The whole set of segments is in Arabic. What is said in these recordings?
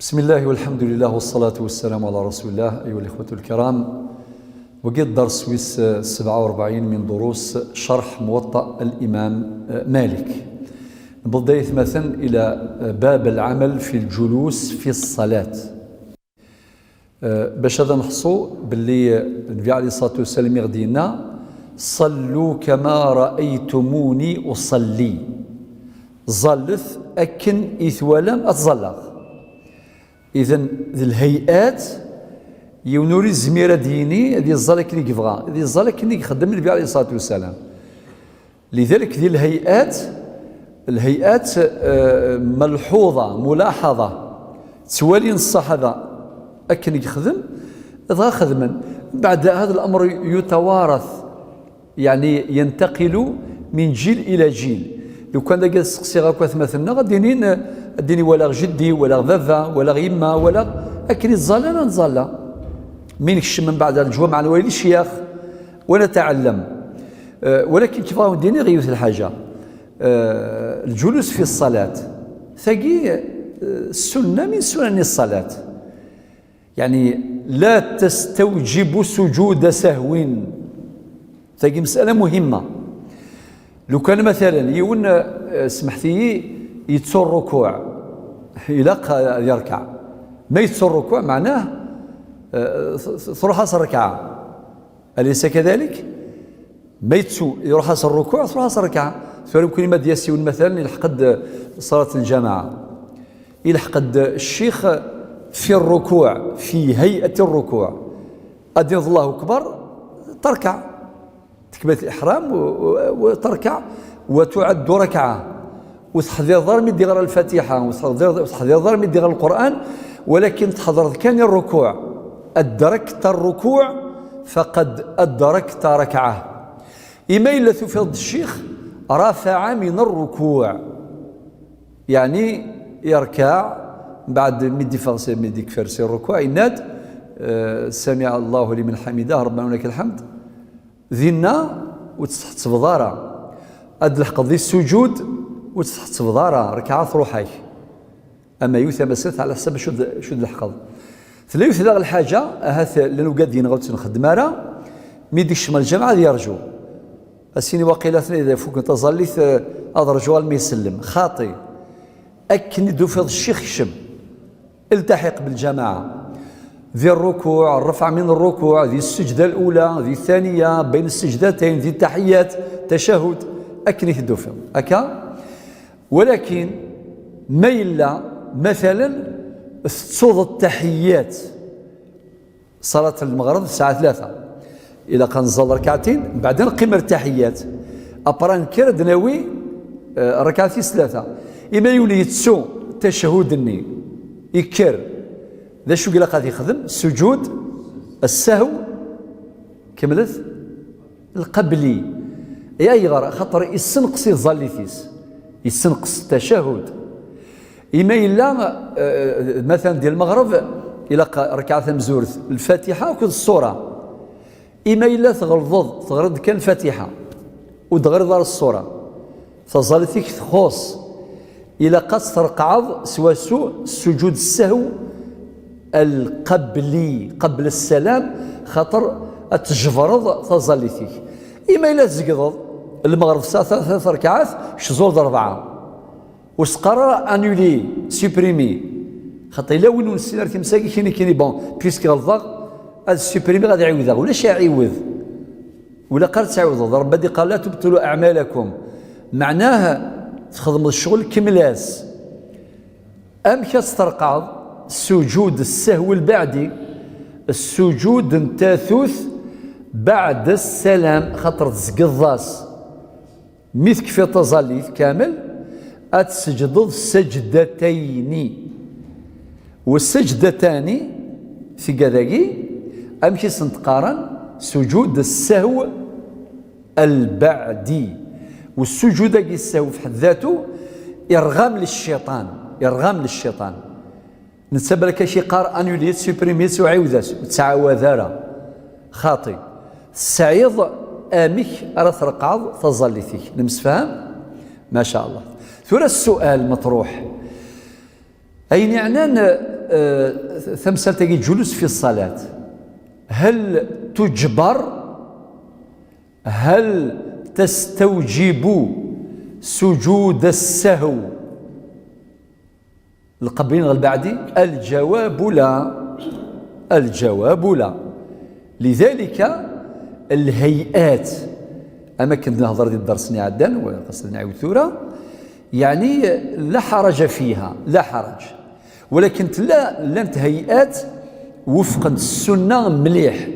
بسم الله والحمد لله والصلاة والسلام على رسول الله. أيها الإخوة الكرام، وقد درس 47 من دروس شرح موطأ الإمام مالك. بداية مثلا إلى باب العمل في الجلوس في الصلاة. باش هذا نحصو باللي النبي عليه الصلاة والسلام يغدينا صلوا كما رأيتموني أصلي. ظلث أكن إثوالا أتظلغ. إذن الهيئات يونوري الزميرة ديني هذه الظلة كني كيبغى، هذه الظلة كني يخدم النبي عليه الصلاة والسلام. لذلك ذي الهيئات ملحوظة ملاحظة توالي الصحابة أكن يخدم إذا خدما. بعد هذا الأمر يتوارث، يعني ينتقل من جيل إلى جيل. لو كان دا جالس سقسي غاكوث مثلنا غاديني ولا جدي ولا بابا ولا يما ولا اكن الظل انا نظل من كشم من بعد الجوع على والي الشيخ ونتعلم. ولكن كيف راهو ديني غيوث الحاجه الجلوس في الصلاه ثقي سنه من سنن الصلاه، يعني لا تستوجب سجود سهو. ثقي مساله مهمه. لو كان مثلا يقول سمحتي يتسر الركوع يلقى يركع، ما يتسر الركوع معناه تروح أصل ركعة، أليس كذلك؟ ما يتسو يروح أصل الركوع تروح أصل ركعة. فيمكن ما دياسيون مثلا يلحقد صلاة الجماعة، يلحقد الشيخ في الركوع في هيئة الركوع أدين الله أكبر تركع تكبيرة الإحرام وتركع وتعد ركعة وتحضر ضر من غير الفاتحة وتحضر ضر من غير القرآن، ولكن تحضر كان الركوع أدركت الركوع فقد أدركت ركعة. إما إلا في الشيخ رفع من الركوع، يعني يركع بعد مدي كفرسي الركوع يناد سمع الله لمن حمده ربنا ولك الحمد ذينا وتحت بضارة أدلح قضي السجود وتحت بضارة ركعات روحي. أما يوثى مسألة على حسب شد الحقض ثلا يوثى ذا الحاجة هاث لأنه قادين غوت نخدم راه ميدي شمال الجامعة يرجو السيني واقيلا إذا فوق تظليث أضرجوا ما يسلم خاطي أكن دوفض الشيخ شم التحق بالجماعة ذي الركوع الرفع من الركوع ذي السجدة الأولى ذي الثانية بين السجدتين ذي التحيات تشهد أكني الدوفر أكا. ولكن ما إلا مثلا تصوض التحيات صلاة المغرب الساعة 3 إلى كنزل ركعتين بعدين قمر التحيات أبران كرد ناوي ركعتين 3 إما يولي يتسو تشهدني يكر ذا شو قال قاعد يخدم سجود السهو كملت القبلي أي غير خاطر يسنقص الظليثيس يسنقص التشهد. إما إلا مثلا ديال المغرب إلى ركعة مزورث الفاتحة وكل الصورة، إما إلا تغرض كان الفاتحة وتغرض الصورة فظليثيك تخص إلى قص رقعض سوى سجود السهو القبلي قبل السلام خاطر تجفرض تظليثيك. إما إلا تزقض المغرب ثلاث ركعات شزول 4 وسقرر انولي سوبريمي خاطر إلا وين نسير تمساكي كيني بون بيسك غلظا السوبريمي غادي يعوضها ولا شي يعوض ولا قال تعوض ربي قال لا تبطلوا أعمالكم، معناه تخدم الشغل كملاس. أم كتسترقعض سجود السهو البعدي السجود التاثوث بعد السلام خاطر تسقط ضاس مثل في تظليث كامل أتسجد السجدتين والسجدتان في كذاكي أمشي سنتقارن سجود السهو البعدي والسجود السهو في حد ذاته إرغام للشيطان نتسبب لك شي قار انوليت سوبريميت وعاودات تعاوذارا خاطي السعيض امك ارث رقعض تظليتي نمسفهم ما شاء الله. ثورة السؤال مطروح أين يعنان ثمسال تجي جلوس في الصلاة هل تجبر؟ هل تستوجب سجود السهو القبلين والبعدي؟ الجواب لا. الجواب لا. لذلك الهيئات أما كنت نهضر ديال درسني عدن وقصدنا عاود ثورة يعني لا حرج فيها، لا حرج، ولكن لانت هيئات وفقا السنة مليح،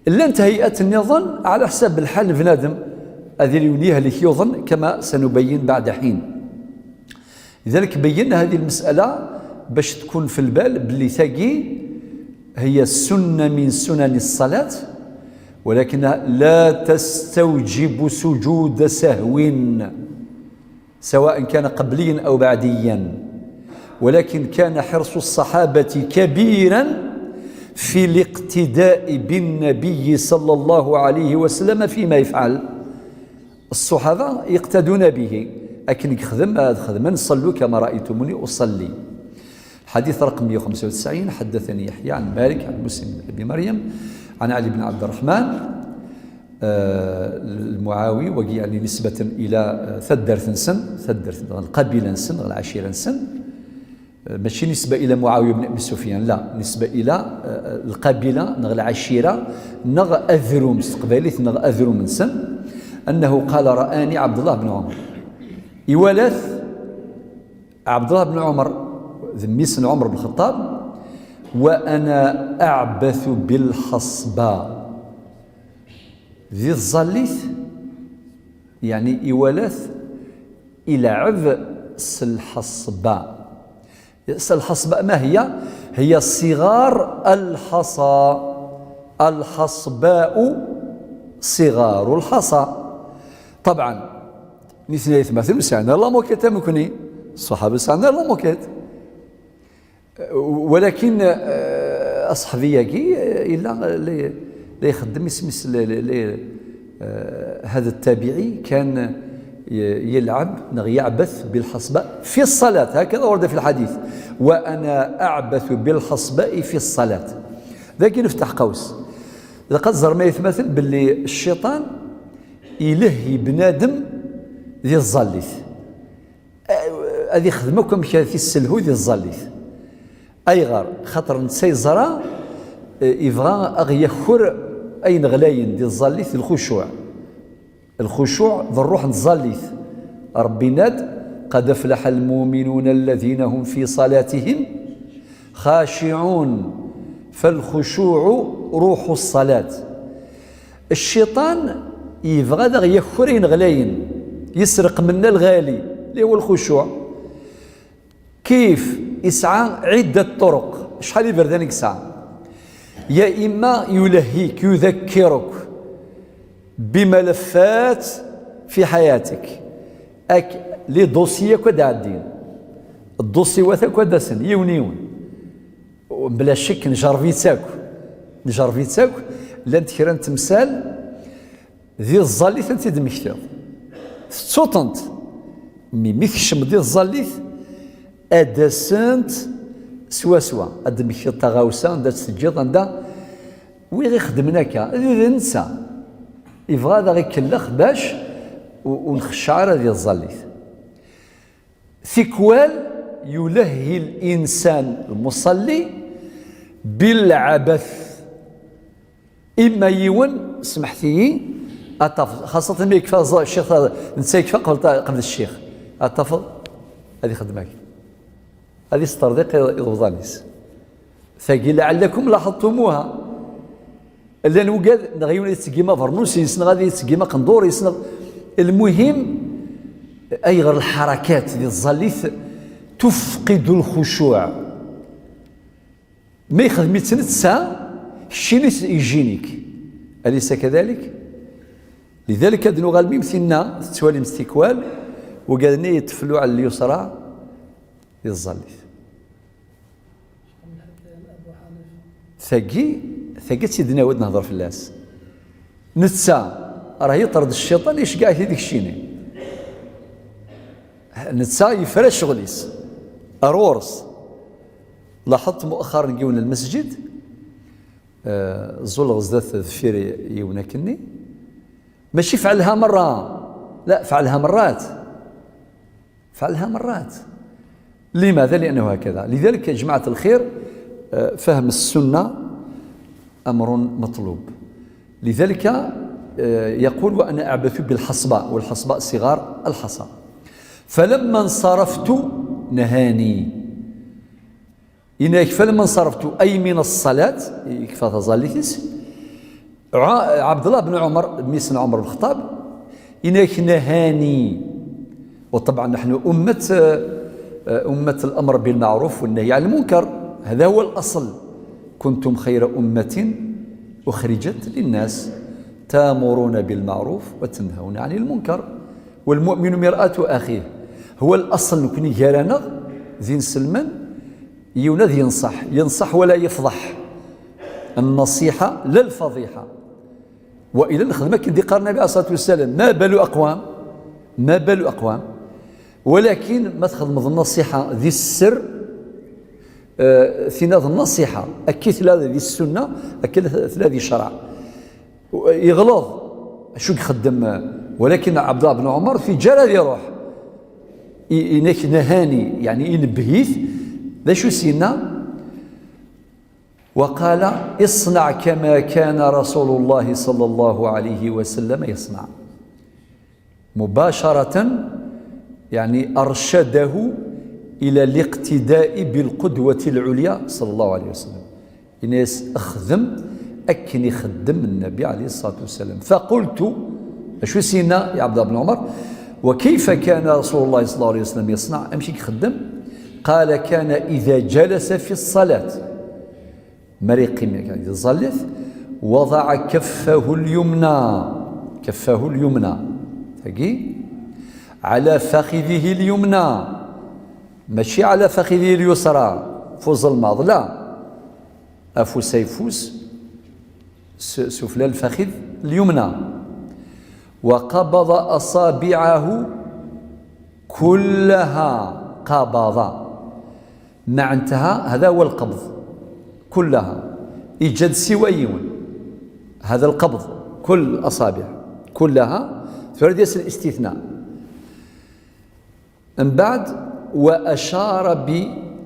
لانت هيئات النظام على حساب الحال بنادم هذه اللي يوليها اللي يظن كما سنبين بعد حين. لذلك بينا هذه المسألة باش تكون في البال باللي ثقي هي سنة من سنن الصلاة ولكنها لا تستوجب سجود سهو سواء كان قبليا أو بعديا، ولكن كان حرص الصحابة كبيرا في الاقتداء بالنبي صلى الله عليه وسلم فيما يفعل. الصحابة يقتدون به، لكن خدما صلوا كما رأيتموني أصلي. حديث رقم 195 حدثني يحيى عن مالك عن مسلم بن أبي مريم عن علي بن عبد الرحمن المعاوي وقي يعني نسبة إلى ثدرث سن القبيلة سن العشيرة سن، ماشي نسبة إلى معاوية بن أبي سفيان، لا، نسبة إلى القبيلة نغ العشيرة نغ أذرم استقباليت نغ أذرم من سن، أنه قال رآني عبد الله بن عمر يولث عبد الله بن عمر ذمي سن عمر بن الخطاب وأنا أعبث بالحصبة ذي الظليث يعني يولث إلى عب الحصبة. الحصبة ما هي؟ هي صغار الحصى، الحصباء صغار الحصى. طبعا مثل مثل سعنا لا موكيت مكني الصحابة سعنا لا موكيت، ولكن أصحابي كي إلا لا يخدم اسم هذا التابعي كان يلعب يعبث بالحصبة في الصلاة، هكذا ورد في الحديث وأنا أعبث بالحصباء في الصلاة. ذاك نفتح قوس لقد زر ما يتمثل باللي الشيطان يلهي بنادم ذي الظليث، هذه خدمكم في السلهو ذي الظليث أي غار خاطر نسي زرا يبغى أغيخر أين غلاين دي الظليث الخشوع ذو الروح الظليث. ربي ناد قد أفلح المؤمنون الذين هم في صلاتهم خاشعون، فالخشوع روح الصلاة. الشيطان يبغى أغيخر أين غلاين يسرق منا الغالي اللي هو الخشوع. كيف؟ يسعى عدة طرق. شحال يبردانك ساعة؟ يا إما يلهيك يذكرك بملفات في حياتك لي دوسية كدا عدين الدوسي واثا كدا سن يونيون بلا شك نجرفيتاك لانت كران تمثال ذي الظليث انت دمكتاو تصوتنت ميثشم ذي الظليث أدسنت سوا أدمك التغاوسة عندها تسجيط عندها وي غي خدمناك هذا ننسى يبغى هذا غي كلخ باش ونخشعر هذه الظليث. ثكوال يلهي الإنسان المصلي بالعبث، إما يون سمحتي خاصة ما يكفى الشيخ نسى يكفى قبل الشيخ أتفضل هذه خدمك هذه استرضيق يضبطانيس ثقي لعلكم لاحظتموها لأن وقاد نغيون يتسقيما فرنوس يسنغ هذه يتسقيما قندور يسنغ. المهم أي غير الحركات ديال الظليث تفقد الخشوع ما يخدم ساعة الشيء يجينيك أليس كذلك؟ لذلك هذا غالبين مثلنا توالي مستكوال وقالنا يتفلوا على اليسرى الظليث. ثقي سيدنا ود نهضر في الناس نتسا راه يطرد الشيطان ايش قاعد هذيك الشيني نتسا يفرش شغليس أرورس لاحظت مؤخرا نجيونا المسجد زول غزدات ذفير يونا كني ماشي فعلها مرة، لا فعلها مرات، فعلها مرات. لماذا؟ لأنه هكذا. لذلك يا جماعة الخير فهم السنة أمر مطلوب. لذلك يقول وأنا أعبث بالحصباء، والحصباء صغار الحصى. فلما انصرفت نهاني إنك فلما انصرفت أي من الصلاة يكفى تظليتس عبد الله بن عمر ميسن عمر بن الخطاب إنك نهاني. وطبعا نحن أمة الأمر بالمعروف والنهي عن المنكر، هذا هو الأصل. كنتم خير أمة أخرجت للناس تامرون بالمعروف وتنهون عن المنكر والمؤمن مرآة أخيه. هو الأصل نكون جارانا ذي سلمان يونذ ينصح ولا يفضح. النصيحة لا الفضيحة. وإلى الخدمة كي قال النبي عليه الصلاة والسلام ما بال أقوام ولكن ما تخدم النصيحة ذي السر ثنا النصيحة أكيد ثلاثة ذي السنة أكيد ثلاثة ذي الشرع يغلظ شو يخدم. ولكن عبد الله بن عمر في جلال يروح إنك نهاني يعني ينبهيث ذا شو سينا وقال اصنع كما كان رسول الله صلى الله عليه وسلم يصنع. مباشرة يعني أرشده إلى الاقتداء بالقدوة العليا صلى الله عليه وسلم. الناس أخدم أكن يخدم النبي عليه الصلاة والسلام. فقلت شو سينا يا عبد الله بن عمر وكيف كان رسول الله صلى الله عليه وسلم يصنع أمشي يخدم؟ قال كان إذا جلس في الصلاة مريقي يعني يصلث وضع كفه اليمنى تجي على فخذه اليمنى ماشي على فخذه اليسرى فوز الماض لا أفوس يفوس سفلى الفخذ اليمنى وقبض أصابعه كلها قبض مع انتهى هذا هو القبض كلها إيجاد سويون هذا القبض كل الأصابع كلها فرد يصل الاستثناء. من بعد وأشار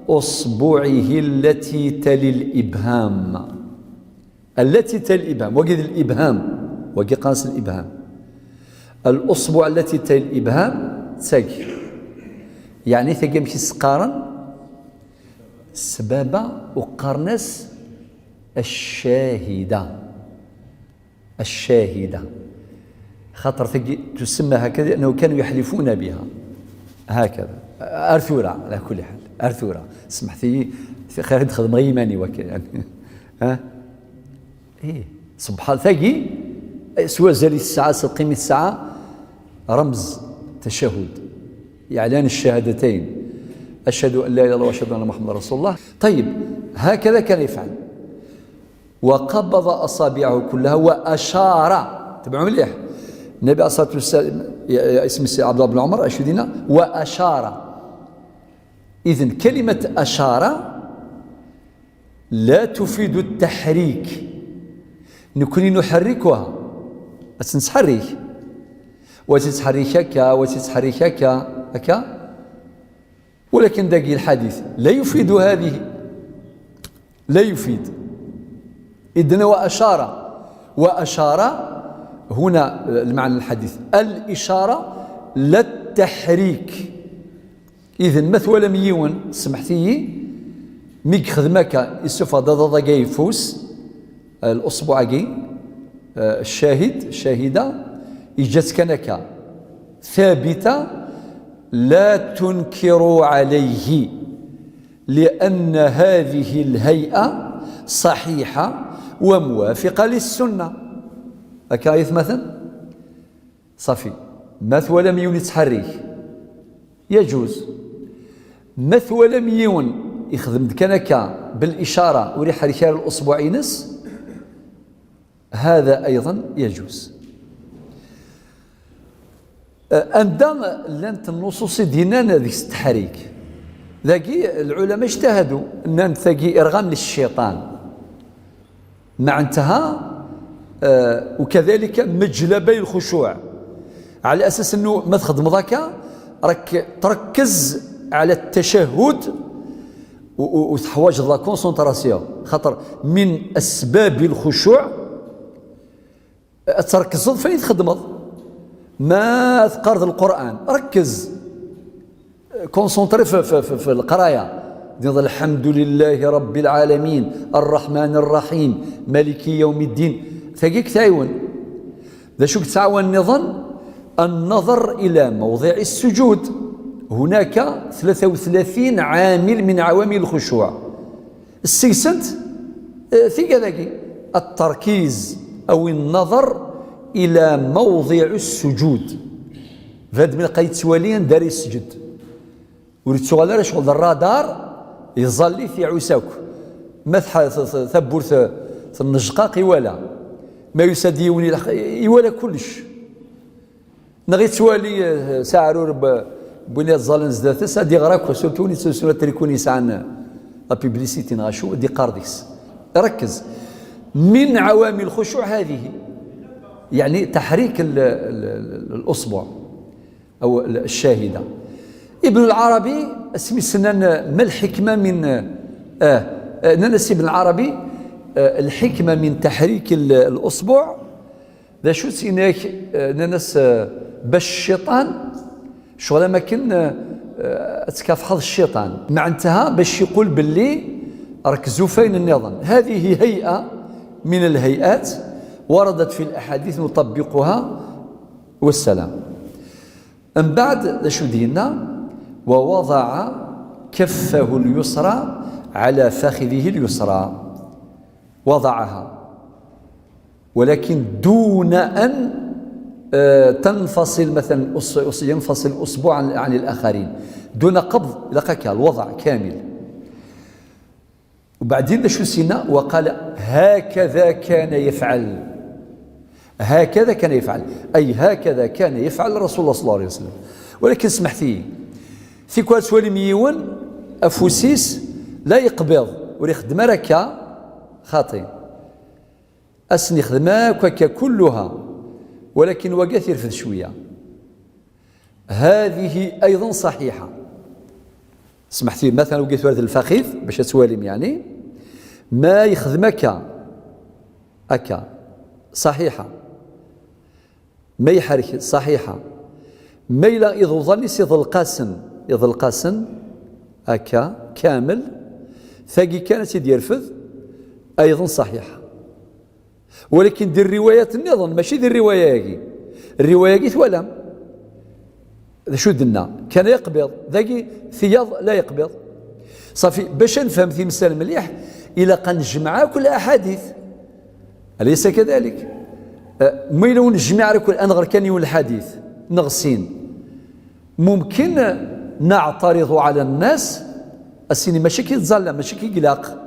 بأصبعه التي تلي الإبهام وقد الإبهام وقد قاس الإبهام الأصبع التي تلي الإبهام تاقي يعني ثقي مشي سقارا سبابة وقرنس الشاهدة خاطر ثقي تسمى هكذا لأنه كانوا يحلفون بها هكذا أرثورة على كل حال أرثورة سمحتي خير تخدم غيماني وكذا يعني ها إيه سبحان ثقي سواء زالي الساعة قيمة الساعة رمز تشهد إعلان الشهادتين أشهد أن لا إله إلا الله وأشهد أن محمدا رسول الله. طيب هكذا كان يفعل وقبض أصابعه كلها وأشار تبعوا مليح النبي عليه الصلاة والسلام اسم عبد الله بن عمر أشهدنا وأشار. إذن كلمة أشار لا تفيد التحريك نكون نحركها تنتحرك وتتحرك هكا ولكن داقي الحديث لا يفيد هذه لا يفيد. إذن وأشار هنا المعنى الحديث الإشارة لا التحريك. إذن مثل ميون سمحتي ميك خدمك يسوف ضد يفوس الأصبع الشاهدة إجت كنك ثابتة لا تنكروا عليه لأن هذه الهيئة صحيحة وموافقة للسنة. أكايث مثلا صافي مثل ولم يتحرك يجوز مثل ولم يخدم كنك بالإشارة وريح ركال الأصبع ينس هذا أيضا يجوز. عندما لانت النصوص ديننا ذيك التحريك ذاكي العلماء اجتهدوا ان ثاقي ارغام للشيطان مع انتهى وكذلك مجلبي الخشوع، على اساس انه ما تخدم ذاك راك تركز على التشهد وتحواج لا كونسونطراسيون، خاطر من اسباب الخشوع تركز فين تخدم ما تقرض القران، ركز كونسونطري في القرايه ديال الحمد لله رب العالمين الرحمن الرحيم مالك يوم الدين، ثقيك تعاون ذا شو تعاون نظن النظر الى موضع السجود. هناك 33 عامل من عوامل الخشوع، السيسنت ثقة ذاكي التركيز أو النظر إلى موضع السجود. فهاد من قيد سوالين داري السجد وريد سؤال شغل الرادار يظلي في عساك مثح ثبور النجقاق ولا ما يسديوني يولا كلش نغيت سوالي ساعرور بني الظالم زدات سادي غراك سورتوني سورة تريكوني سعنا لا بيبليسيتي نغاشو دي قارديس. ركز من عوامل الخشوع هذه يعني تحريك الأصبع أو الشاهدة. ابن العربي اسمي سنان ما الحكمة من ننسي ابن العربي الحكمة من تحريك الأصبع ذا شو سيناك ننس باش الشيطان شغل ما كن تكافحظ الشيطان مع انتهى باش يقول باللي ركزوا فين النظام. هذه هيئة من الهيئات وردت في الأحاديث نطبقها والسلام. من بعد شو دينا ووضع كفه اليسرى على فخذه اليسرى، وضعها ولكن دون أن تنفصل مثلا ينفصل الأصبع عن الآخرين، دون قبض لقاك الوضع كامل. وبعدين شو سينا وقال هكذا كان يفعل، هكذا كان يفعل أي هكذا كان يفعل رسول الله صلى الله عليه وسلم. ولكن سمحتي في كوال سوالي ميون أفوسيس لا يقبض ويخدم ركا خاطئ أسني خدماك كلها ولكن وقاث يرفض شوية، هذه أيضا صحيحة. سمحتي مثلا وقيت ورد الفخذ باش تسوالم يعني ما يخدمك أكا صحيحة، ما يحرك صحيحة، ما إلا إذ ظني سيظ القاسن أكا كامل ثاقي كانت يرفض أيضا صحيحة. ولكن دي الروايات النظام ماشي دي الرواية الرواية ثوالم شو دنا كان يقبض ذاكي ثياض لا يقبض صافي باش نفهم في مثال مليح إلى قد نجمع كل أحاديث أليس كذلك؟ ما لو نجمع كل أنغر كان يقول الحديث نغسين ممكن نعترض على الناس السيني ماشي كيتظلم ماشي كيقلق،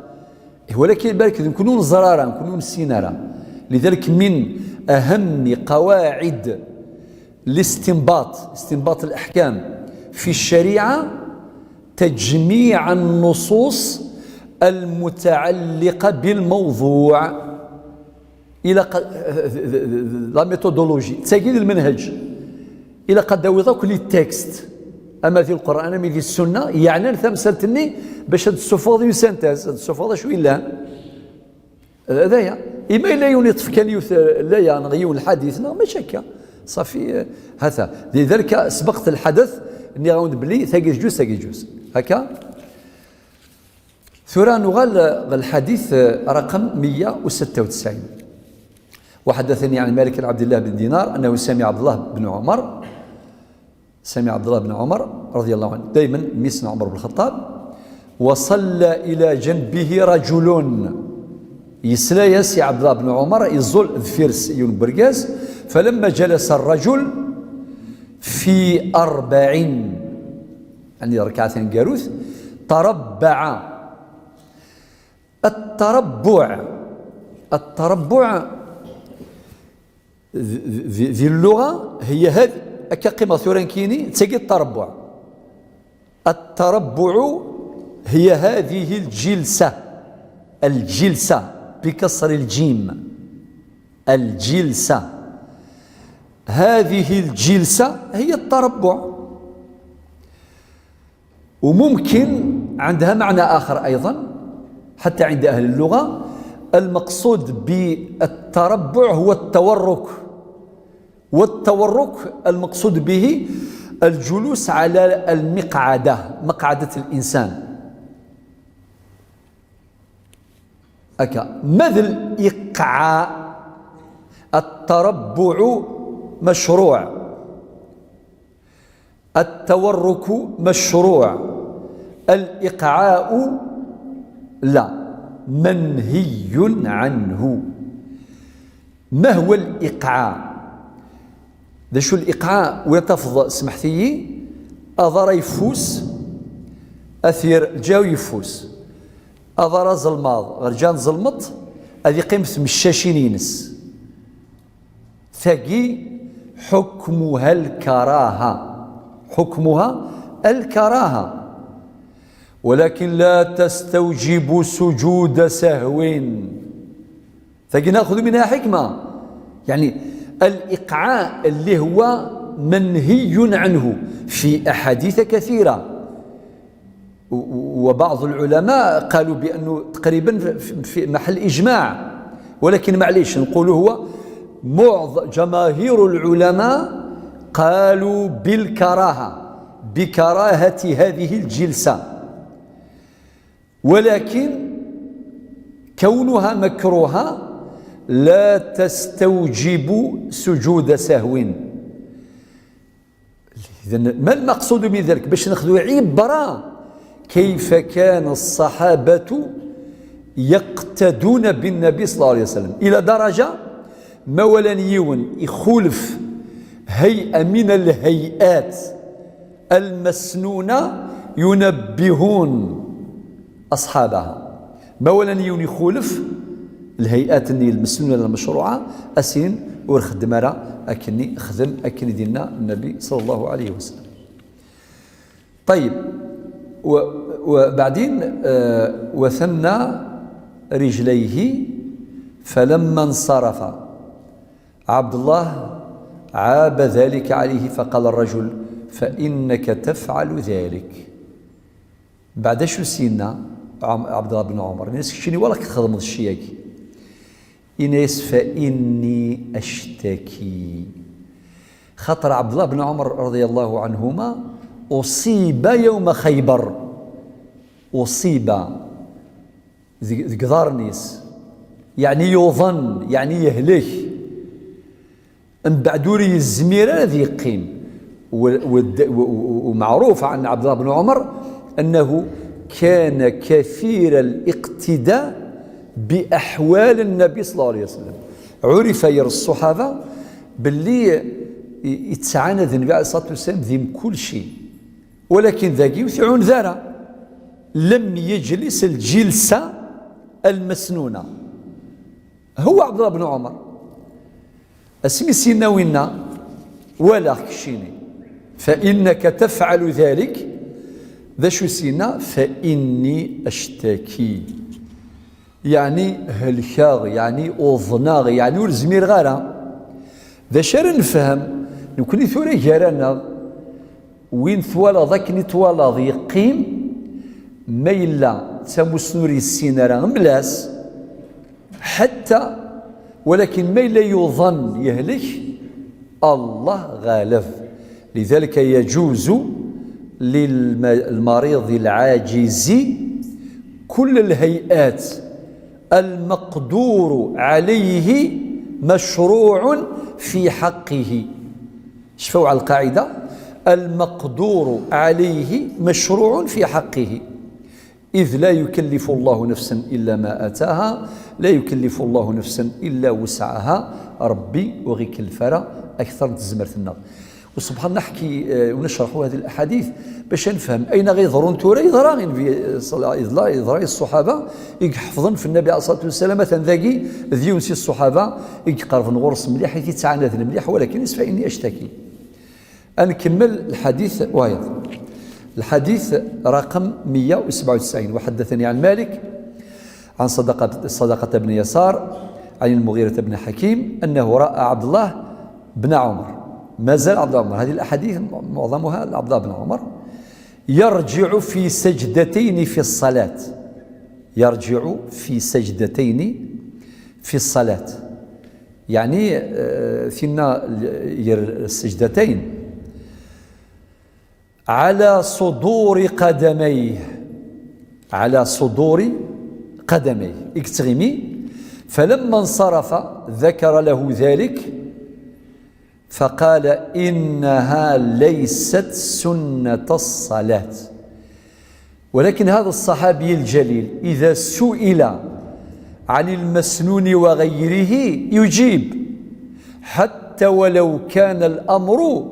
ولكن بالك نكونوا زرارا نكونوا سينارا. لذلك من أهم قواعد استنباط الأحكام في الشريعة تجميع النصوص المتعلقة بالموضوع إلى لا ميثودولوجي تسجيل المنهج إلى قد داوي كل التكست أما في القرآن أما في السنة يعني ثمثلتني باش السفوض يسنتاز السفوض شو إلا هذايا إما إلا يونيطف كان لا نغيون الحديث ما شكا صافي هذا. لذلك سبقت الحدث اني غاود بلي ثاقي جوز هكا. ثورا نغال الحديث رقم 196. وحدثني عن مالك بن عبد الله بن دينار انه سمع عبد الله بن عمر رضي الله عنه دائما ميسنا عمر بن الخطاب وصلى الى جنبه رجل يسلا ياسي عبد الله بن عمر يزول فيرس يون برقاز. فلما جلس الرجل في 40 يعني ركعتين جاروث تربع. التربع ذي اللغة هي هذه كقيمة ثورانكيني تسقي التربع التربع هي هذه الجلسة بكسر الجيم، الجلسة، هذه الجلسة هي التربع. وممكن عندها معنى آخر أيضا حتى عند أهل اللغة، المقصود بالتربع هو التورك، والتورك المقصود به الجلوس على المقعدة، مقعدة الإنسان. ماذا الإقعاء؟ التربع مشروع، التورك مشروع، الإقعاء لا، منهي عنه. ما هو الإقعاء؟ ذا شو الإقعاء؟ ويتفضل سمحتي أضر يفوس أثير جاو يفوس أضر زلماض رجان زلمط هذه قيمة مشاشين ينس ثقي حكمها الكراهة، حكمها الكراهة، ولكن لا تستوجب سجود سهو. ثقي ناخذ منها حكمة، يعني الإقعاء اللي هو منهي عنه في أحاديث كثيرة، وبعض العلماء قالوا بأنه تقريبا في محل إجماع، ولكن معليش نقول هو جماهير العلماء قالوا بالكراهة، بكراهة هذه الجلسة، ولكن كونها مكروهة لا تستوجب سجود سهو. إذن ما المقصود من ذلك؟ باش ناخذوا عبرة كيف كان الصحابة يقتدون بالنبي صلى الله عليه وسلم، إلى درجة ما ولن يون يخولف هيئة من الهيئات المسنونة ينبهون أصحابها، ما ولن يون يخولف الهيئات المسنونة المشروعة أسين ورخدم راه أكني خدم أكني دينا النبي صلى الله عليه وسلم. طيب، وبعدين وثنى رجليه فلما انصرف عبد الله عاب ذلك عليه فقال الرجل فإنك تفعل ذلك. بعد شو سينا عبد الله بن عمر الناس شني ولا كخدم الشيء إناس فإني أشتكي. خطر عبد الله بن عمر رضي الله عنهما أصيب يوم خيبر، أصيب ذكر الناس يعني يظن يعني يهلك، من بعد وري الزميرة الذي يقيم. ومعروف عن عبد الله بن عمر أنه كان كثير الاقتداء بأحوال النبي صلى الله عليه وسلم. عرف يرى الصحابة باللي يتسعاند النبي عليه الصلاة والسلام ذي كل شيء، ولكن ذاكي وثعون ذرة لم يجلس الجلسة المسنونة. هو عبد الله بن عمر اسمي سينا وينا ولا خشيني فإنك تفعل ذلك ذا شو سينا فإني أشتكي، يعني هلكاغ يعني أوظناغ يعني ورزمير غارة. ذا شار نفهم نكوني ثوري جارانا وين ثوالا ذاك نتوالا يقيم ما إلا تمسنوري السينارا ملاس حتى، ولكن ما إلا يظن يهلك الله غالب. لذلك يجوز للمريض العاجز كل الهيئات المقدور عليه مشروع في حقه. شفوا على القاعدة المقدور عليه مشروع في حقه، إذ لا يكلف الله نفسا إلا ما أتاها، لا يكلف الله نفسا إلا وسعها. ربي وغيك الفرا أكثر تزمرت النار. وسبحان الله نحكي ونشرحوا هذه الأحاديث باش نفهم أين غيظهرون تورا يظهرين في الصحابة يحفظون في النبي عليه الصلاة والسلام مثلا ذاكي ذيونسي الصحابة يقرب غرس مليح حيث يتعاند مليح، ولكن فإني أشتكي. نكمل الحديث وايض. الحديث رقم 197. وحدثني عن مالك عن صدقة بن يسار عن المغيرة بن حكيم أنه رأى عبد الله بن عمر، ما زال عبد الله بن عمر، هذه الأحاديث معظمها عبد الله بن عمر، يرجع في سجدتين في الصلاة، يرجع في سجدتين في الصلاة، يعني فينا السجدتين على صدور قدميه، على صدور قدميه اكتغمي. فلما انصرف ذكر له ذلك فقال إنها ليست سنة الصلاة. ولكن هذا الصحابي الجليل إذا سئل عن المسنون وغيره يجيب، حتى ولو كان الأمر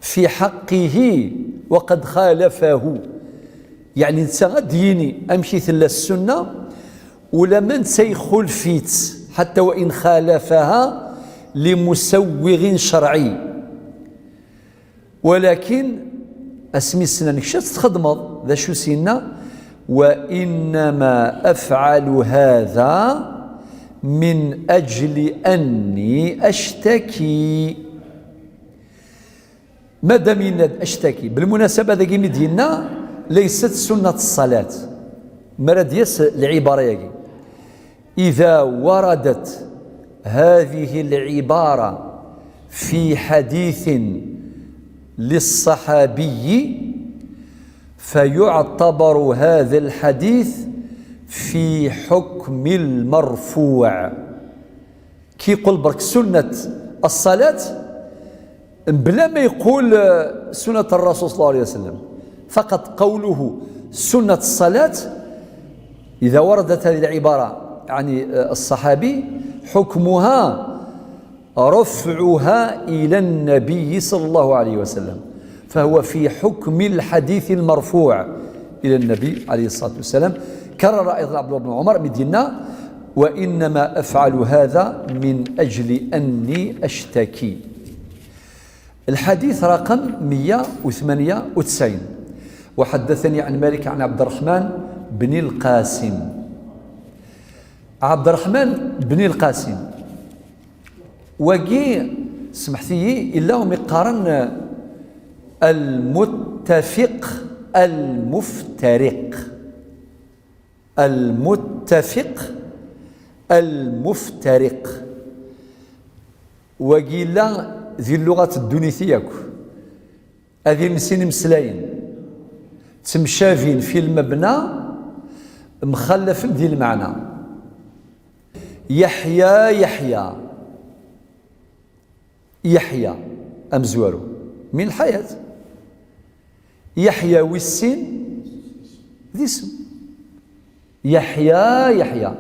في حقه وقد خالفه. يعني انت غديني امشي ثلا السنه ولا من سيخل فيت حتى وان خالفها لمسوغ شرعي، ولكن اسمي السنه نكشات تخدمض ذا شو سنه، وانما افعل هذا من اجل اني اشتكي. ماذا من اشتكي؟ بالمناسبه هذا كيما ديالنا ليست سنة الصلاة، مراد يس العبارة يجي إذا وردت هذه العبارة في حديث للصحابي فيعتبر هذا الحديث في حكم المرفوع. كي يقول برك سنة الصلاة بلا ما يقول سنة الرسول صلى الله عليه وسلم، فقط قوله سنة الصلاة إذا وردت هذه العبارة يعني الصحابي حكمها رفعها إلى النبي صلى الله عليه وسلم، فهو في حكم الحديث المرفوع إلى النبي عليه الصلاة والسلام. كرر أيضا عبد الله بن عمر مدينة وإنما أفعل هذا من أجل أني أشتكي. الحديث رقم 198. وحدثني عن مالك عن عبد الرحمن بن القاسم. عبد الرحمن بن القاسم وقي سمحتي إلا ومقارن المتفق المفترق، المتفق المفترق وقيل ذي اللغة الدونيثية هذه نسين مسلاين تمشافين في المبنى مخلف ديال المعنى. يحيى يحيى يحيى أمزوارو من الحياة، يحيى والسين ذي اسم يحيى يحيى.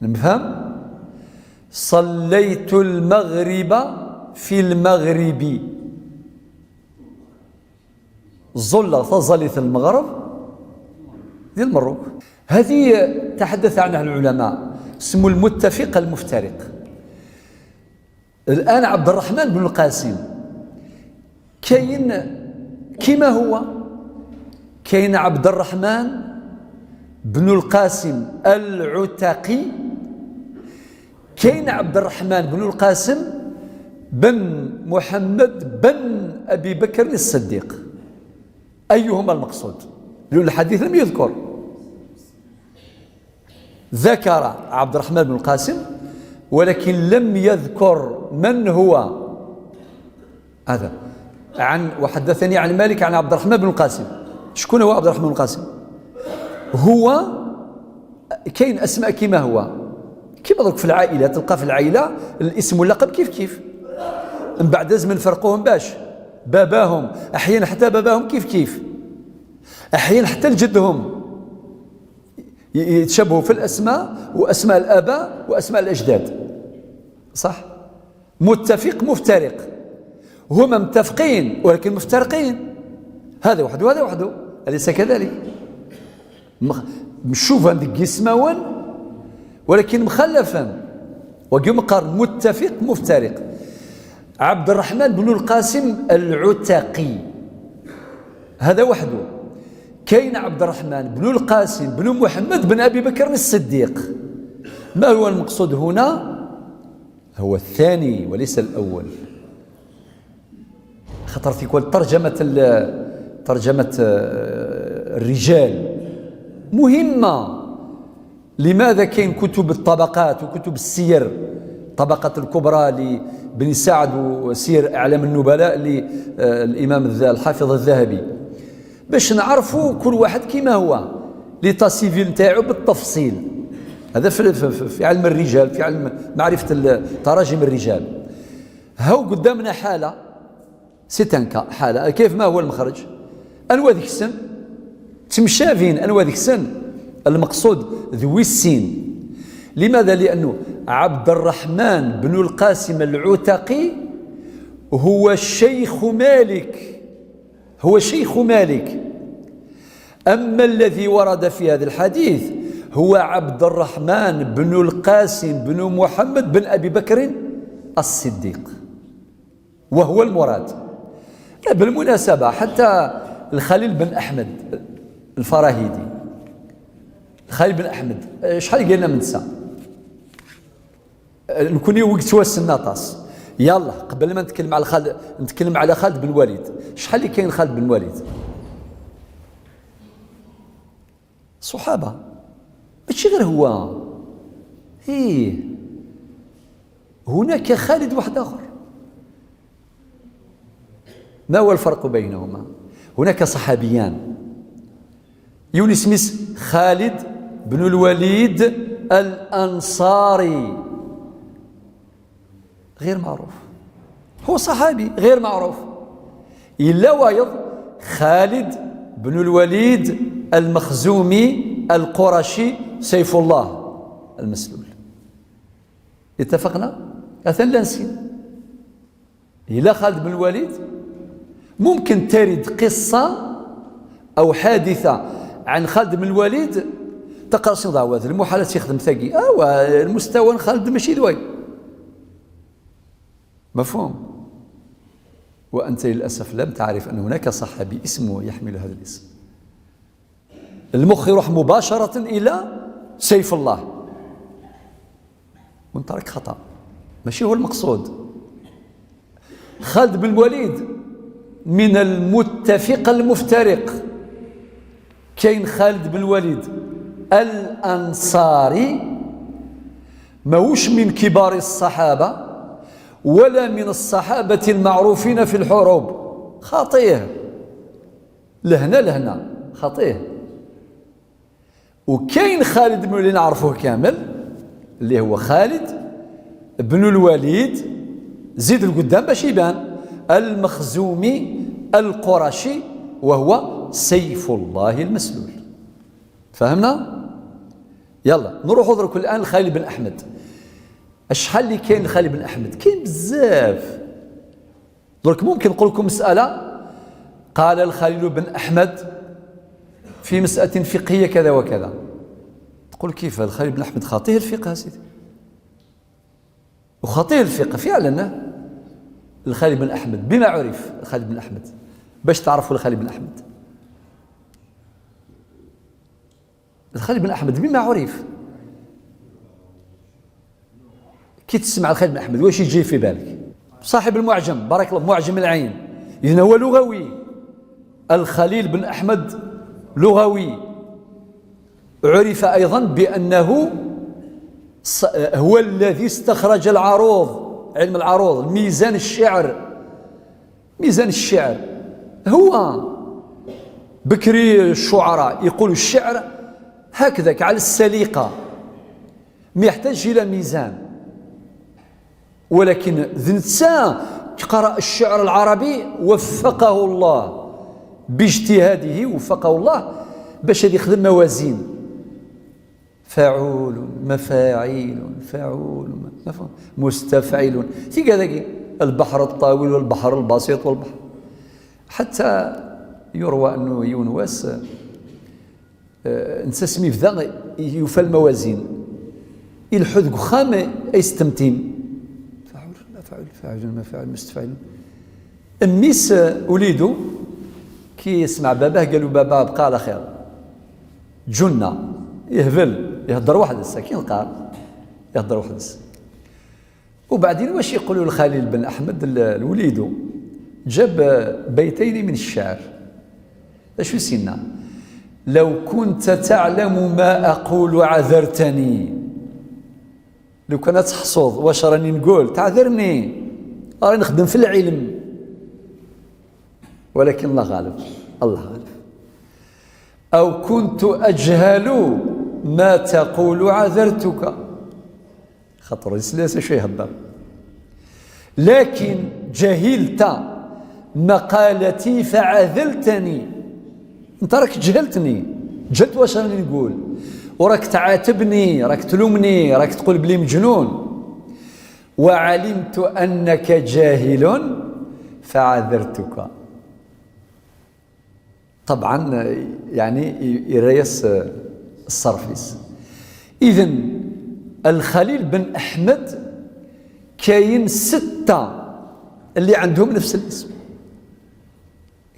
نفهم؟ صليت المغرب في المغرب، ظل تظلت المغرب ديال المروك. هذه تحدث عنها العلماء اسمه المتفق المفترق. الآن عبد الرحمن بن القاسم كاين كما هو، كاين عبد الرحمن بن القاسم العتقي، كاين عبد الرحمن بن القاسم بن محمد بن أبي بكر الصديق. أيهما المقصود؟ لأن الحديث لم يذكر، ذكر عبد الرحمن بن القاسم ولكن لم يذكر من هو هذا. وحدثني عن مالك عن عبد الرحمن بن القاسم. شكون هو عبد الرحمن بن القاسم؟ هو كاين أسماء كما هو، كما ضرك في العائلة تلقى في العائلة الاسم واللقب كيف كيف، من بعد زمن فرقوهم باش باباهم أحيانا حتى باباهم كيف كيف، أحيانا حتى لجدهم يتشبهوا في الأسماء وأسماء الآباء وأسماء الأجداد، صح؟ متفق مفترق، هما متفقين ولكن مفترقين، هذا وحده وهذا وحده، أليس كذلك؟ نشوف عندك اسماون ولكن مخلفا وقيم قرن متفق مفترق. عبد الرحمن بن القاسم العتقي، هذا وحده. كاين عبد الرحمن بن القاسم بن محمد بن أبي بكر الصديق. ما هو المقصود هنا؟ هو الثاني وليس الأول. خطر في كل ترجمة الرجال مهمة. لماذا كاين كتب الطبقات وكتب السير، طبقة الكبرى لبن سعد وسير أعلام النبلاء للإمام الحافظ الذهبي، باش نعرفوا كل واحد كما هو ليتا سيفيل نتاعو بالتفصيل. هذا في علم الرجال، في علم معرفة تراجم الرجال. هاو قدامنا حالة ستنكا حالة. كيف ما هو المخرج؟ أنوا ذيك السن تمشى فين أنوا ذيك السن، المقصود ذوي السين. لماذا؟ لأنه عبد الرحمن بن القاسم العتقي هو شيخ مالك، هو شيخ مالك. أما الذي ورد في هذا الحديث هو عبد الرحمن بن القاسم بن محمد بن أبي بكر الصديق، وهو المراد. بالمناسبة حتى الخليل بن أحمد الفراهيدي، الخليل بن أحمد شحال قلنا من ساعة نكون وقت الناطاس. يلا قبل ما نتكلم على خالد، نتكلم على خالد بن الوليد. شحال اللي كاين خالد بن الوليد؟ صحابة، ماشي غير هو. هناك خالد واحد آخر. ما هو الفرق بينهما؟ هناك صحابيان، يونس مس خالد بن الوليد الأنصاري غير معروف، هو صحابي غير معروف. إلا وايض خالد بن الوليد المخزومي القرشي سيف الله المسلول. اتفقنا؟ أثن لا نسين. إلا خالد بن الوليد ممكن ترد قصة أو حادثة عن خالد بن الوليد تقرأ صداوات المحالات يخدم ثقي المستوى خالد ماشي دوي، مفهوم؟ وأنت للأسف لم تعرف أن هناك صحابي اسمه يحمل هذا الاسم. المخ يروح مباشرة إلى سيف الله، منطلق خطأ، ماشي هو المقصود. خالد بن الوليد من المتفق المفترق. كاين خالد بن الوليد الأنصاري ماهوش من كبار الصحابة ولا من الصحابة المعروفين في الحروب، خاطيه لهنا خاطيه. وكاين خالد بن الوليد نعرفوه كامل اللي هو خالد بن الوليد، زيد القدام باش يبان، المخزومي القرشي، وهو سيف الله المسلول. فهمنا؟ يلا نروحوا درك الآن لخالد بن أحمد. شحال اللي كاين لخالد بن أحمد؟ كاين بزاف. درك ممكن نقول لكم مسألة قال الخليل بن أحمد في مسألة فقهية كذا وكذا، تقول كيف الخليل بن أحمد خاطيه الفقه سيدي، وخاطيه الفقه فعلا. الخليل بن أحمد بما عرف الخليل بن أحمد، باش تعرفوا الخليل بن أحمد. الخليل بن أحمد بما عرف، كي تسمع الخليل بن أحمد واش يجي في بالك؟ صاحب المعجم، بارك الله، معجم العين، إذن هو لغوي. الخليل بن أحمد لغوي، عرف أيضا بأنه هو الذي استخرج العروض، علم العروض، ميزان الشعر، ميزان الشعر. هو بكري الشعراء يقول الشعر هكذا على السليقة، ما يحتاج إلى ميزان. ولكن ذنسان قرأ الشعر العربي وفقه الله باجتهاده، وفقه الله باش يخدم موازين، فاعول مفاعيل فاعول مستفعل في كذا، البحر الطاول والبحر البسيط والبحر. حتى يروى أنه يونس نسمي في ذا يوفى الموازين الحذق خام يستمتم، فاعول مفاعل فاعل مفاعل مستفعل. أميس وليدو كي يسمع باباه قالوا بابا بقى على خير، جنة يهبل يهضر وحدس كي قال يهضر وحدس. وبعدين واش يقولوا الخليل بن أحمد الوليدو جاب بيتين من الشعر. اش سينا؟ لو كنت تعلم ما أقول عذرتني. لو كانت تحصد واش راني نقول تعذرني، راني نخدم في العلم، ولكن الله غالب، الله غالب. أو كنت أجهل ما تقول عذرتك، خاطر ليس شيء يهضر، لكن جهلت مقالتي فعذلتني. انت راك جهلتني، جهلت واش راني نقول، وراك تعاتبني، راك تلومني، راك تقول بلي مجنون. وعلمت أنك جاهل فعذرتك. طبعا يعني يريس الصرفيس. إذن الخليل بن أحمد كاين 6 اللي عندهم نفس الاسم،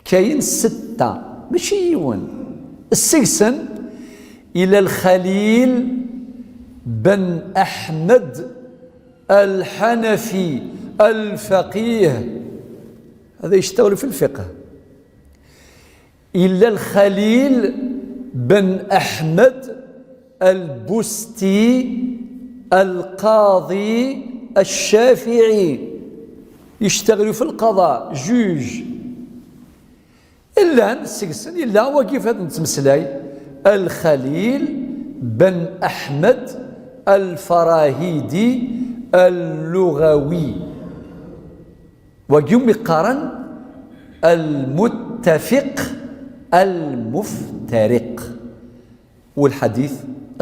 كاين 6 ماشي يون. السجسن إلى الخليل بن أحمد الحنفي الفقيه، هذا يشتغل في الفقه. إلا الخليل بن أحمد البستي القاضي الشافعي، يشتغل في القضاء، جوج. إلا السجسن إلا وكيف هذا نتمسلاي الخليل بن أحمد الفراهيدي اللغوي، ويوم يقارن المتفق المفترق، والحديث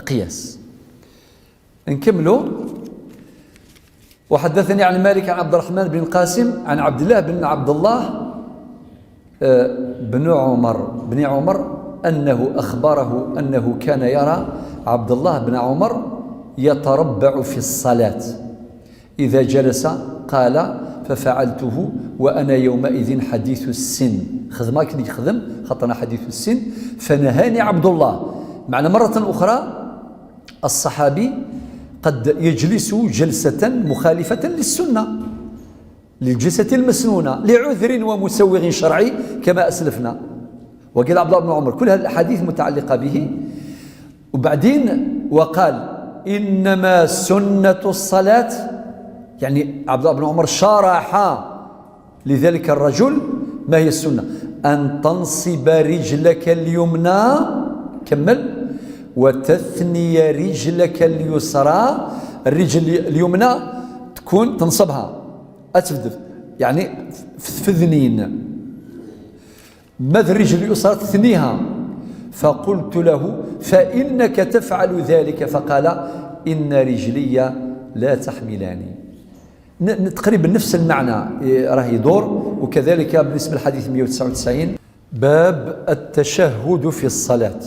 قياس. نكملوا. وحدثني عن مالك عن عبد الرحمن بن القاسم عن عبد الله بن عبد الله بن عمر أنه أخبره أنه كان يرى عبد الله بن عمر يتربع في الصلاة، إذا جلس قال ففعلته وأنا يومئذ حديث السن، خدمة كي نخدم خاطرنا حديث السن، فنهاني عبد الله. معنى مرة أخرى الصحابي قد يجلس جلسة مخالفة للسنة، للجلسة المسنونة، لعذر ومسوغ شرعي كما أسلفنا. وقال عبد الله بن عمر كل هذه الأحاديث متعلقة به. وبعدين وقال إنما سنة الصلاة، يعني عبد الله بن عمر شرح لذلك الرجل ما هي السنة، أن تنصب رجلك اليمنى، كمل، وتثني رجلك اليسرى. الرجل اليمنى تكون تنصبها أتفدف، يعني في الذنين، ماذا الرجل اليسرى تثنيها. فقلت له فإنك تفعل ذلك، فقال إن رجلي لا تحملاني. تقريبا نفس المعنى راه يدور. وكذلك بالنسبة للحديث 199 باب التشهد في الصلاة.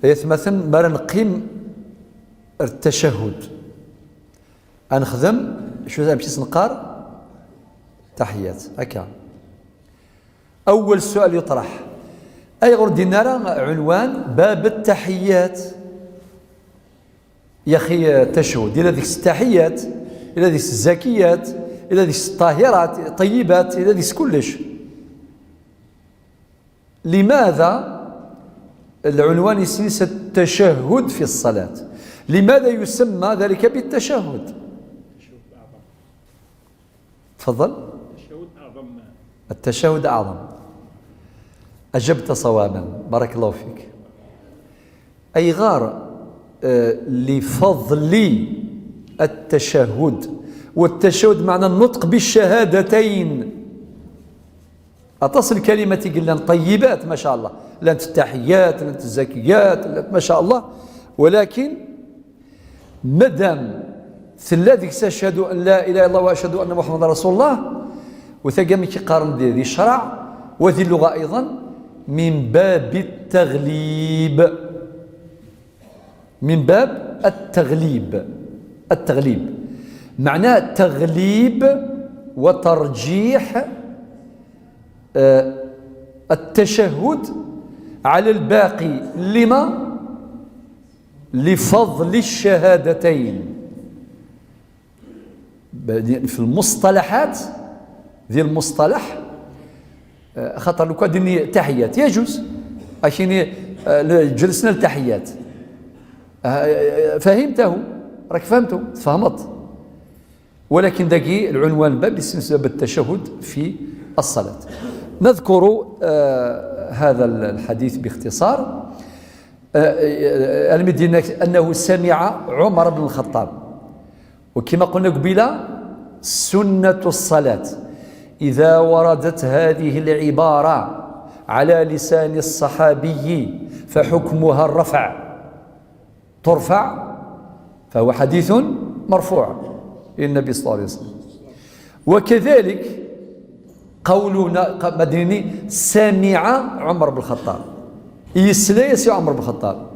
مثلا ما نقيم التشهد نخدم شو باش نقار تحيات هكا. أول سؤال يطرح أي غردنا عنوان باب التحيات. يا أخي التشهد إلى ذيك التحيات، إلى ذيك الزكيات، إلى ذيك الطاهرات الطيبات، إلى ذيك كلش. لماذا العنوان يسمى التشهد في الصلاة؟ لماذا يسمى ذلك بالتشهد؟ تفضل. التشهد أعظم. أجبت صوابا، بارك الله فيك. أي غار لفضل التشهد، والتشهد معنى النطق بالشهادتين. أتصل كلمة قلنا طيبات ما شاء الله، لا التحيات لا الزكيات ما شاء الله، ولكن مدام ثلاثك أشهد أن لا إله إلا الله وأشهد أن محمد رسول الله، وثقام كيقارن ذي الشرع وذي اللغة أيضا من باب التغليب، من باب التغليب. معناه تغليب وترجيح التشهد على الباقي. لما؟ لفضل الشهادتين. في المصطلحات ذي المصطلح خاطر لو كان تحيات يجوز عشان جلسنا التحيات فهمته، راك فهمته تفهمت، ولكن دقي العنوان الباب بسبب التشهد في الصلاة. نذكر هذا الحديث باختصار. المدينة أنه سمع عمر بن الخطاب، وكما قلنا قبيلة سنة الصلاة إذا وردت هذه العبارة على لسان الصحابي فحكمها الرفع، ترفع فهو حديث مرفوع إلى النبي صلى الله عليه وسلم. وكذلك قولنا مدني سمع عمر بن الخطاب، يسلي عمر بن الخطاب،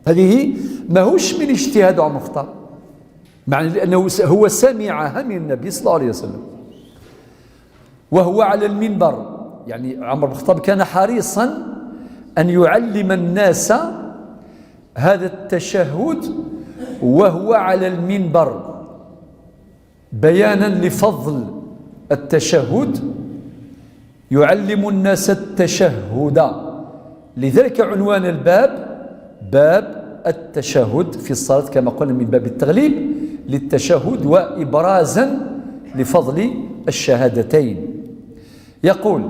هذه ماهوش من اجتهاد عمر بن الخطاب، معنى لأنه هو سمعها من النبي صلى الله عليه وسلم وهو على المنبر. يعني عمر بن الخطاب كان حريصا أن يعلم الناس هذا التشهد وهو على المنبر بيانا لفضل التشهد، يعلم الناس التشهد. لذلك عنوان الباب باب التشهد في الصلاة كما قلنا من باب التغليب للتشهد وإبرازا لفضل الشهادتين. يقول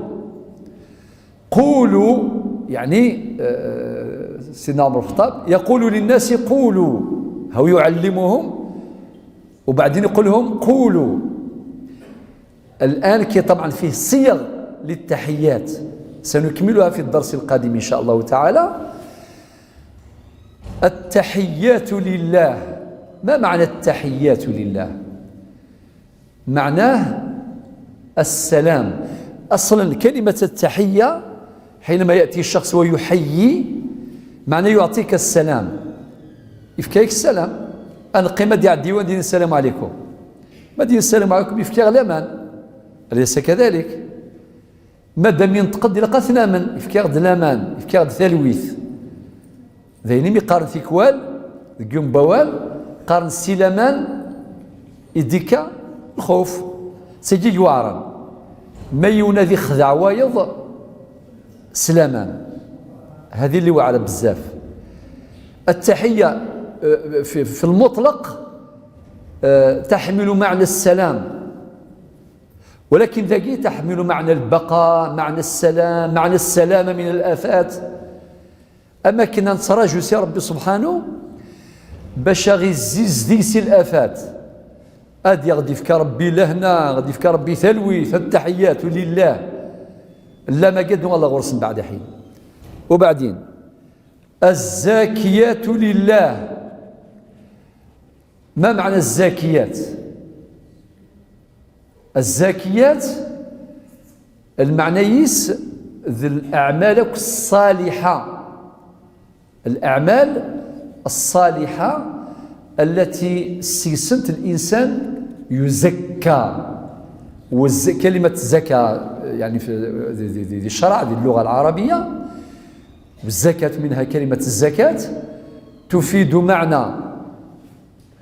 قولوا، يعني سيدنا عمر بن الخطاب يقول للناس قولوا، هو يعلمهم وبعدين يقول لهم قولوا. الآن كي طبعا فيه صيغ للتحيات سنكملها في الدرس القادم إن شاء الله تعالى. التحيات لله، ما معنى التحيات لله؟ معناه السلام. أصلا كلمة التحية حينما يأتي الشخص ويحيي معناه يعطيك السلام، يفكيك السلام. أنا قيمة ديال الديوان دين السلام عليكم، ما دين السلام عليكم يفكي غلامان، أليس كذلك؟ مادام ينتقد لقى ثناما يفكي غد لامان، يفكي غد ثلويث ذيني ميقارن ثيكوال ذكيوم بوال قارن سيلامان يديكا الخوف سيجي يوارن ما ينادي خدع وايض سلامان، هذه اللي واعره بزاف. التحية في المطلق تحمل معنى السلام، ولكن ذاكي تحمل معنى البقاء، معنى السلام، معنى السلامة من الآفات. أما كنا نتراجو سي ربي سبحانه باش غي يزيد الآفات، أدي غادي يفكى ربي لهنا، غادي يفكى ربي ثلويث، التحيات لله لا ما قد والله غرس بعد حين. وبعدين الزاكيات لله، ما معنى الزاكيات؟ الزاكيات المعنيس ذي الأعمال الصالحة، الأعمال الصالحة التي سيسنت الإنسان يزكى. وكلمة زكاة يعني في الشرع في اللغة العربية والزكاة منها كلمة الزكاة تفيد معنى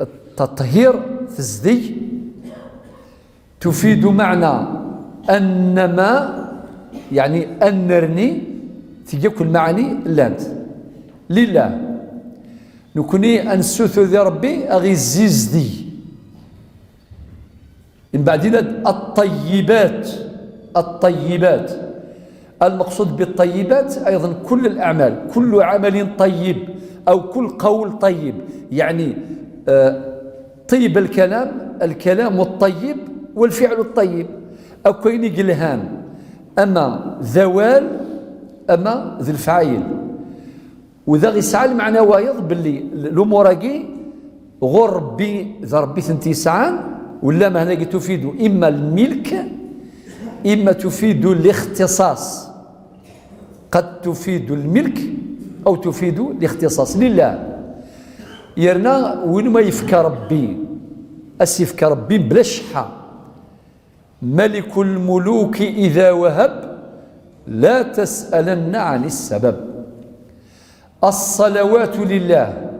التطهير تزدي، تفيد معنى أنما يعني أنرني تجي كل معاني لانت لله نكوني أنسوث ذي ربي أغي زيزدي. من بعدين الطيبات، الطيبات المقصود بالطيبات أيضا كل الأعمال، كل عمل طيب أو كل قول طيب، يعني طيب الكلام، الكلام الطيب والفعل الطيب أو كيني قلهان، أما ذوال أما ذي الفعيل. وذا غيسعى المعنى وايض باللي الأموراقي غربي ذا ربي ثنتيسعان ولا ما هنا تفيد إما الملك إما تفيد الاختصاص، قد تفيد الملك أو تفيد الاختصاص لله. يرنا وين ما يفكى ربي أسفك ربي بلا شحة. ملك الملوك إذا وهب لا تسألن عن السبب. الصلوات لله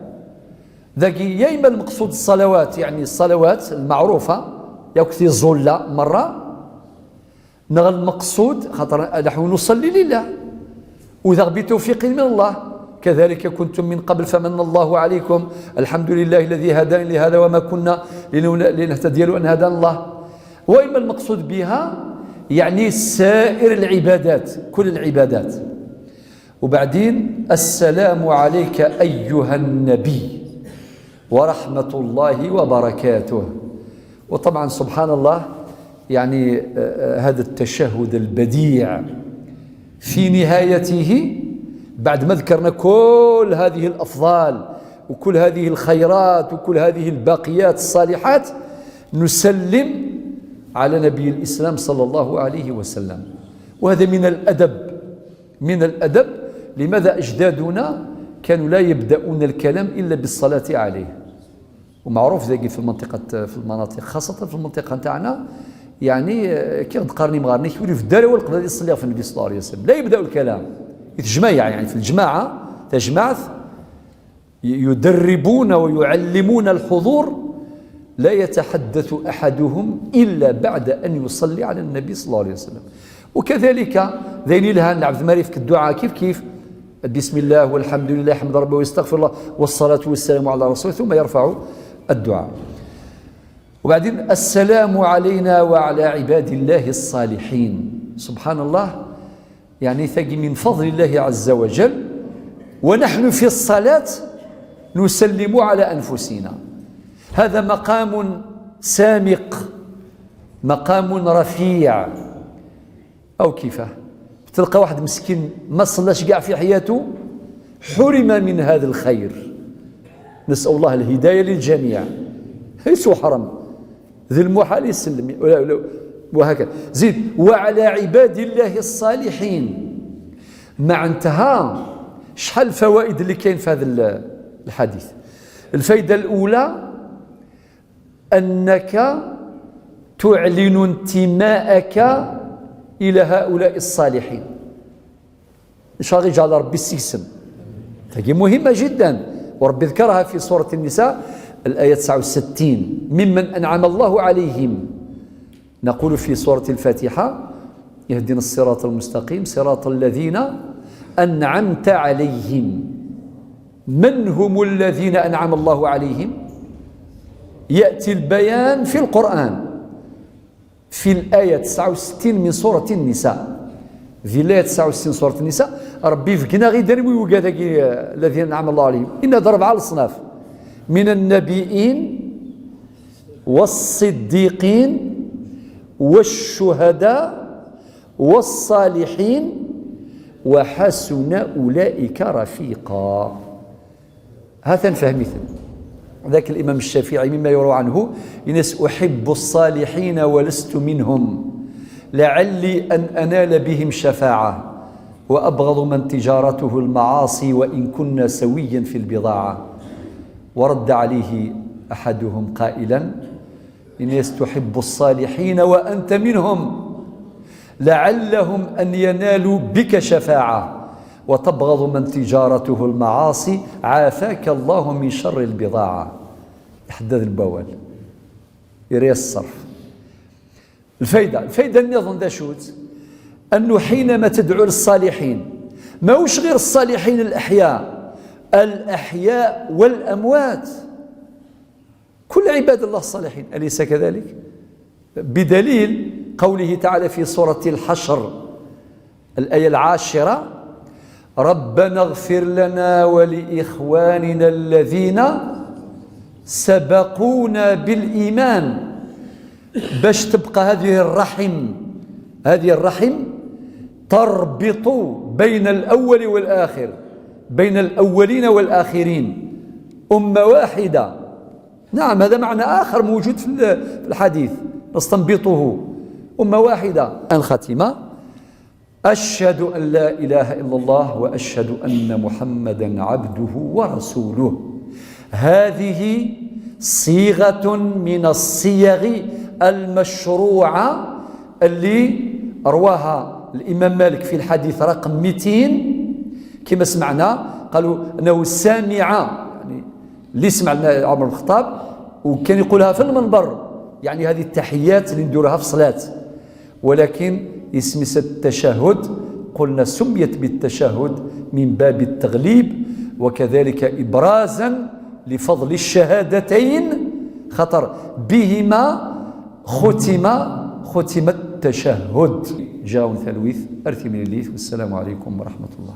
ذاكي يا إما المقصود الصلوات يعني الصلوات المعروفة يكثي الزلة مرة، نغ المقصود خاطر نحن نصلي لله وذا بتوفيق من الله. كذلك كنتم من قبل فمن الله عليكم الحمد لله الذي هداني لهذا وما كنا لنهتدي لولا أن هدانا الله. وإما المقصود بها يعني سائر العبادات كل العبادات. وبعدين السلام عليك أيها النبي ورحمة الله وبركاته. وطبعا سبحان الله يعني هذا التشهد البديع في نهايته بعد ما ذكرنا كل هذه الأفضال وكل هذه الخيرات وكل هذه الباقيات الصالحات نسلم على نبي الإسلام صلى الله عليه وسلم. وهذا من الأدب لماذا أجدادنا كانوا لا يبدأون الكلام إلا بالصلاة عليه. ومعروف ذاك في المناطق خاصة في المنطقة نتاعنا يعني كي تقارني مغارني يولي في الدار والقبل يصلي في النبي صلى الله عليه وسلم لا يبدأ الكلام يتجمع يعني في الجماعة تجمعت يدربون ويعلمون الحضور لا يتحدث أحدهم إلا بعد أن يصلي على النبي صلى الله عليه وسلم. وكذلك ذيني لها العبد المريف في الدعاء كيف بسم الله والحمد لله حمد ربه ويستغفر الله والصلاة والسلام على رسوله ثم يرفع الدعاء. وبعدين السلام علينا وعلى عباد الله الصالحين. سبحان الله يعني ثقي من فضل الله عز وجل ونحن في الصلاة نسلم على أنفسنا. هذا مقام سامق مقام رفيع. أو كيفه تلقى واحد مسكين ما صلاش كاع في حياته حرم من هذا الخير. نسأل الله الهداية للجميع. يسو حرم ذي المحال يسلم وهكذا. زيد وعلى عباد الله الصالحين. مع انتهى شحال الفوائد اللي كاين في هذا الحديث. الفائدة الأولى أنك تعلن انتماءك إلى هؤلاء الصالحين. إن شاء الله يجعل ربي السيسم هذه مهمة جدا وربي ذكرها في سورة النساء الآية 69 ممن أنعم الله عليهم. نقول في سورة الفاتحة يهدنا الصراط المستقيم صراط الذين أنعمت عليهم. من هم الذين أنعم الله عليهم؟ يأتي البيان في القرآن في الآية 69 من سورة النساء. في الآية 69 سورة النساء ربي فكنا غير درمي وقال الذين أنعم الله عليهم إن ضرب على الصناف من النبيين والصديقين والشهداء والصالحين وحسن أولئك رفيقا. هذا نفهم مثل ذاك الإمام الشافعي مما يروى عنه إنس أحب الصالحين ولست منهم لعلي أن أنال بهم شفاعة وأبغض من تجارته المعاصي وإن كنا سويا في البضاعة. ورد عليه أحدهم قائلا إنس تحب الصالحين وأنت منهم لعلهم أن ينالوا بك شفاعة وتبغض من تجارته المعاصي عافاك الله من شر البضاعة. يحدد البوال يري الصرف. الفايدة النظام ذا شوت أنه حينما تدعو للصالحين ما وش غير الصالحين الأحياء والأموات كل عباد الله الصالحين أليس كذلك؟ بدليل قوله تعالى في سورة الحشر الآية 10 ربنا اغفر لنا ولإخواننا الذين سبقونا بالإيمان. باش تبقى هذه الرحم تربط بين الأول والآخر بين الأولين والآخرين أمة واحدة. نعم هذا معنى آخر موجود في الحديث نستنبطه أمة واحدة. الخاتمة أشهد أن لا إله إلا الله وأشهد أن محمدا عبده ورسوله. هذه صيغة من الصيغ المشروعة اللي رواها الإمام مالك في الحديث رقم 200 كما سمعنا. قالوا أنه سامع، يعني اللي سمع عمر بن الخطاب وكان يقولها في المنبر، يعني هذه التحيات اللي نديروها في الصلاة، ولكن اسم التشهد قلنا سميت بالتشهد من باب التغليب وكذلك إبرازا لفضل الشهادتين، خطر بهما ختم التشهد. جاء ثلويث أرثي من الليث، والسلام عليكم ورحمة الله.